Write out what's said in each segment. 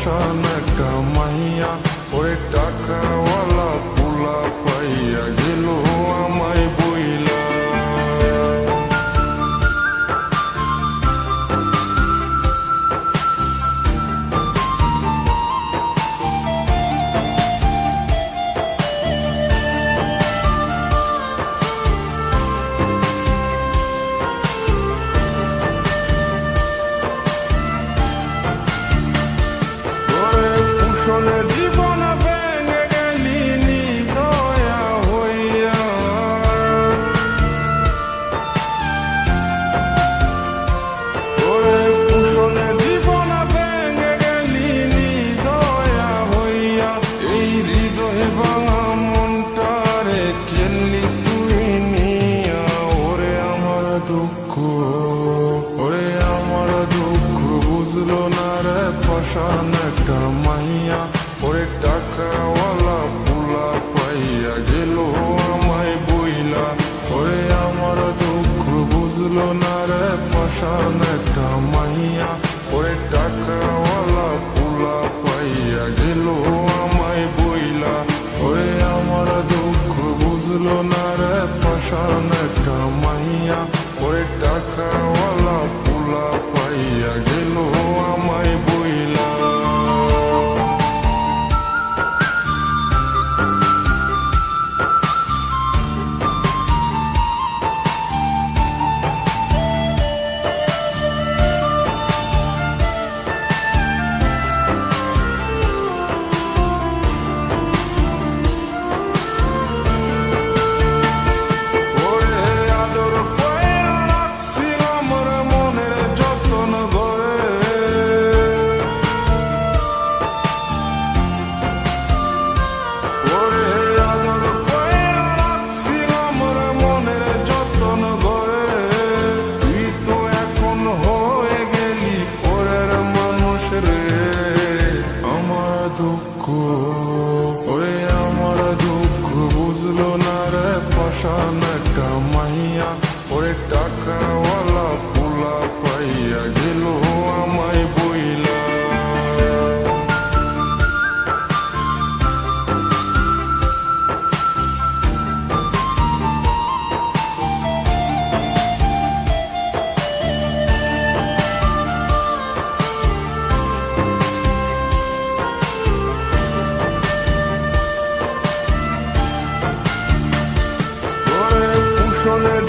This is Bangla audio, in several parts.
পাশান একটা মাইয়া, ওরে টাকাওয়ালা পোলা পাইয়া গেল আমায় বইলা। জীবন ভেঙে গেলি নিদয়া হইয়া, ওরে কুশলে জীবন ভেঙে গেলি নিদয়া হইয়া। এই হৃদয় ভাঙা মনটারে খেললি তুই নিয়া, ওরে আমার দুঃখ, ওরে আমার দুঃখ বুঝলো না রে পাশান একটা মাইয়া, ওরে টাকাওয়ালা পোলা পাইয়া গেল আমায় বইলা। ওরে আমার দুঃখ বুঝলো না রে পাশান একটা মাইয়া, ওরে টাকাওয়ালা পোলা পাইয়া গেল আমায় বইলা। ওরে আমার দুঃখ বুঝলো না রে পাশান একটা মাইয়া, ওরে টাকাওয়ালা পোলা পাইয়া গেল আমায় বইলা। ওরে আমার দুঃখ বুঝলো না রে পাশান একটা মাইয়া, ওরে টাকাওয়ালা পোলা পাইয়া গেল আমায় বইলা।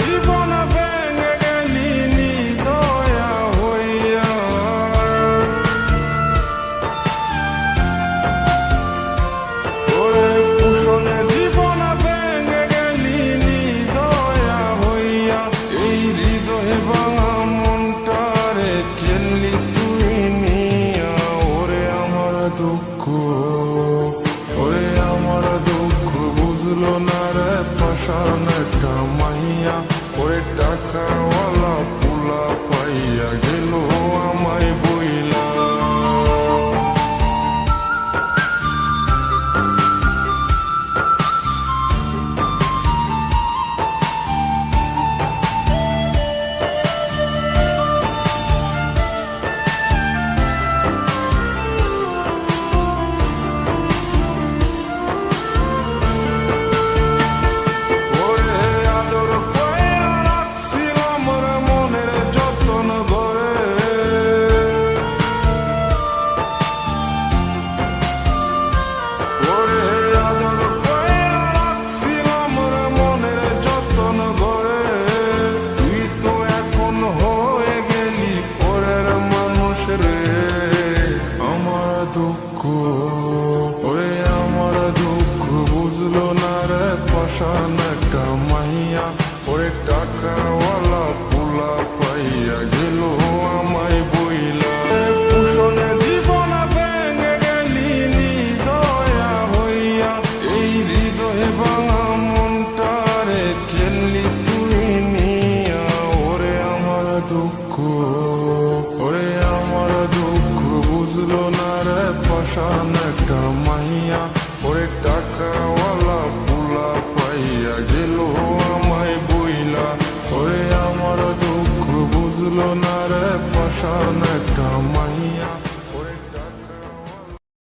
জীবন ভেঙে গেলি নিদয়া হইয়া, ওরে কুশলে জীবন ভেঙে গেলি নিদয়া হইয়া। এই হৃদয় ভাঙা মনটারে খেললি তুই নিয়া, ওরে আমার দুঃখ, ওরে আমার দুঃখ বুঝলো না রে পাশান একটা মাইয়া, ওরে টাকাওয়ালা পোলা পাইয়া গেল আমায় বইলা। ওরে আমার দুঃখ বুঝলো না রে পাশান একটা মাইয়া, ওরে টাকাওয়ালা পোলা পাইয়া গেল আমায় বইলা। কুশলে জীবন ভেঙে গেলি নিদয়া হইয়া, এই হৃদয় ভাঙা মনটারে খেললি তুই নিয়া, ওরে আমার দুঃখ, ওরে আমার দুঃখ বুঝলো না রে পাশান একটা মাইয়া, ওরে টাকা